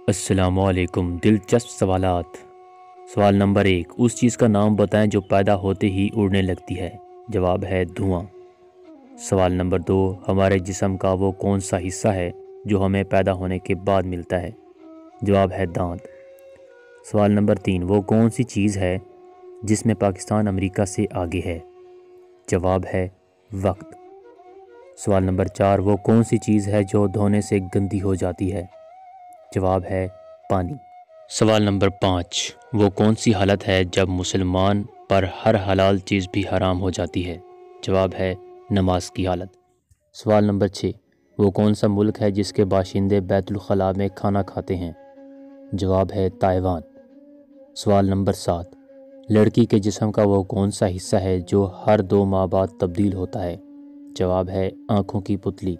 السلام علیکم۔ دلچسپ سوالات۔ سوال نمبر 1، اس چیز کا نام بتائیں جو پیدا ہوتے ہی اڑنے لگتی ہے۔ جواب ہے دھواں۔ سوال نمبر 2، ہمارے جسم کا وہ کون سا حصہ ہے جو ہمیں پیدا ہونے کے بعد ملتا ہے؟ جواب ہے دانت۔ سوال نمبر 3، وہ کون سی چیز ہے جس میں پاکستان امریکہ سے آگے ہے؟ جواب ہے وقت۔ سوال نمبر 4، وہ کون سی چیز ہے جو دھونے سے گندی ہو جاتی ہے؟ جواب ہے پانی۔ سوال نمبر 5، وہ کون سی حالت ہے جب مسلمان پر ہر حلال چیز بھی حرام ہو جاتی ہے؟ جواب ہے نماز کی حالت۔ سوال نمبر 6، وہ کون سا ملک ہے جس کے باشندے بیت الخلاء میں کھانا کھاتے ہیں؟ جواب ہے تائیوان۔ سوال نمبر 7، لڑکی کے جسم کا وہ کون سا حصہ ہے جو ہر 2 ماہ بعد تبدیل ہوتا ہے؟ جواب ہے آنکھوں کی پتلی۔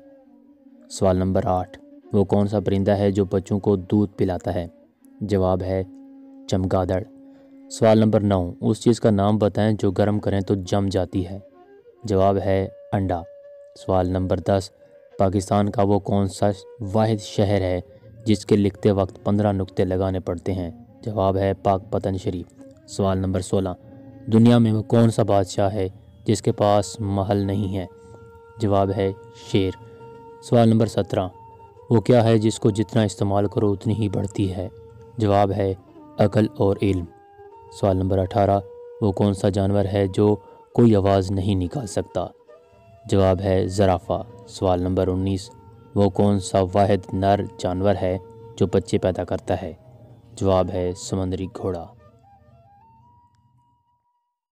سوال نمبر 8، وہ کون سا پرندہ ہے جو بچوں کو دودھ پلاتا ہے؟ جواب ہے چمگادڑ۔ سوال نمبر 9، اس چیز کا نام بتائیں جو گرم کریں تو جم جاتی ہے؟ جواب ہے انڈا۔ سوال نمبر 10، پاکستان کا وہ کون سا واحد شہر ہے جس کے لکھتے وقت 15 نقطے لگانے پڑتے ہیں؟ جواب ہے پاک پتن شریف۔ سوال نمبر 16، دنیا میں وہ کون سا بادشاہ ہے جس کے پاس محل نہیں ہے؟ جواب ہے شیر۔ سوال نمبر 17، وہ کیا ہے جس کو جتنا استعمال کرو اتنی ہی بڑھتی ہے؟ جواب ہے عقل اور علم۔ سوال نمبر 18، وہ کون سا جانور ہے جو کوئی آواز نہیں نکال سکتا؟ جواب ہے زرافہ۔ سوال نمبر 19، وہ کون سا واحد نر جانور ہے جو بچے پیدا کرتا ہے؟ جواب ہے سمندری گھوڑا۔